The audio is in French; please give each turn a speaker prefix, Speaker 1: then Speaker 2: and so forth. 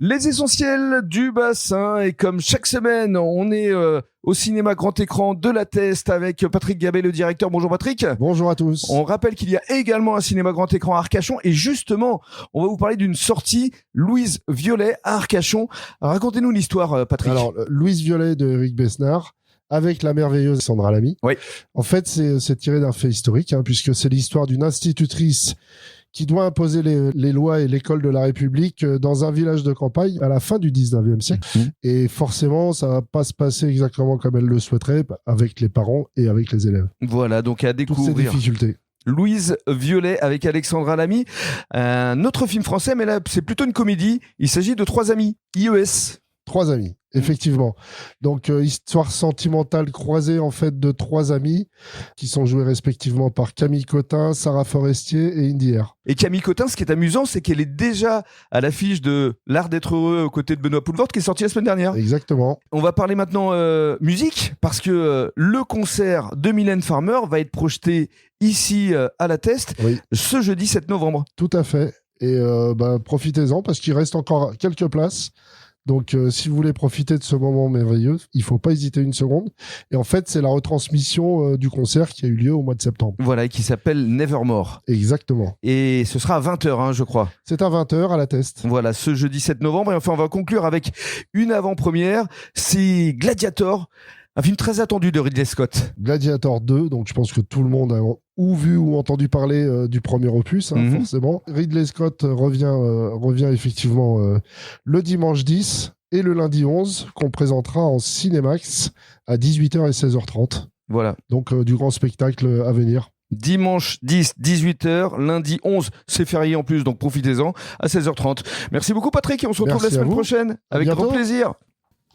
Speaker 1: Les essentiels du bassin, et comme chaque semaine, on est au cinéma grand écran de la Teste avec Patrick Gabet, le directeur. Bonjour Patrick.
Speaker 2: Bonjour à tous.
Speaker 1: On rappelle qu'il y a également un cinéma grand écran à Arcachon, et justement, on va vous parler d'une sortie Louise Violet à Arcachon. Racontez-nous l'histoire, Patrick.
Speaker 2: Alors, Louise Violet de Eric Besnard, avec la merveilleuse Sandra Lamy.
Speaker 1: Oui.
Speaker 2: En fait, c'est tiré d'un fait historique, puisque c'est l'histoire d'une institutrice qui doit imposer les lois et l'école de la République dans un village de campagne à la fin du 19e siècle. Et forcément, ça va pas se passer exactement comme elle le souhaiterait avec les parents et avec les élèves.
Speaker 1: Voilà, donc à découvrir.
Speaker 2: Toutes ces difficultés.
Speaker 1: Louise Violet avec Alexandra Lamy. Un autre film français, mais là, c'est plutôt une comédie. Il s'agit de Trois amis, IES.
Speaker 2: Trois amis, effectivement. Donc, histoire sentimentale croisée, en fait, de trois amis qui sont joués respectivement par Camille Cotin, Sarah Forestier et Indy R.
Speaker 1: Et Camille Cotin, ce qui est amusant, c'est qu'elle est déjà à l'affiche de L'Art d'être heureux aux côtés de Benoît Poelvoort, qui est sorti la semaine dernière.
Speaker 2: Exactement.
Speaker 1: On va parler maintenant musique, parce que le concert de Mylène Farmer va être projeté ici à la Teste, ce jeudi 7 novembre.
Speaker 2: Tout à fait. Et profitez-en, parce qu'il reste encore quelques places. Donc, si vous voulez profiter de ce moment merveilleux, il faut pas hésiter une seconde. Et en fait, c'est la retransmission du concert qui a eu lieu au mois de septembre.
Speaker 1: Voilà, et qui s'appelle Nevermore.
Speaker 2: Exactement.
Speaker 1: Et ce sera à 20h, je crois.
Speaker 2: C'est à 20h à la Teste.
Speaker 1: Voilà, ce jeudi 7 novembre. Et enfin, on va conclure avec une avant-première. C'est Gladiator, un film très attendu de Ridley Scott.
Speaker 2: Gladiator 2, donc je pense que tout le monde a ou vu ou entendu parler du premier opus, forcément. Ridley Scott revient effectivement le dimanche 10 et le lundi 11, qu'on présentera en Cinémax à 18h et 16h30.
Speaker 1: Voilà.
Speaker 2: Donc du grand spectacle à venir.
Speaker 1: Dimanche 10, 18h, lundi 11, c'est férié en plus, donc profitez-en, à 16h30. Merci beaucoup Patrick, et on se retrouve la semaine prochaine, avec grand plaisir.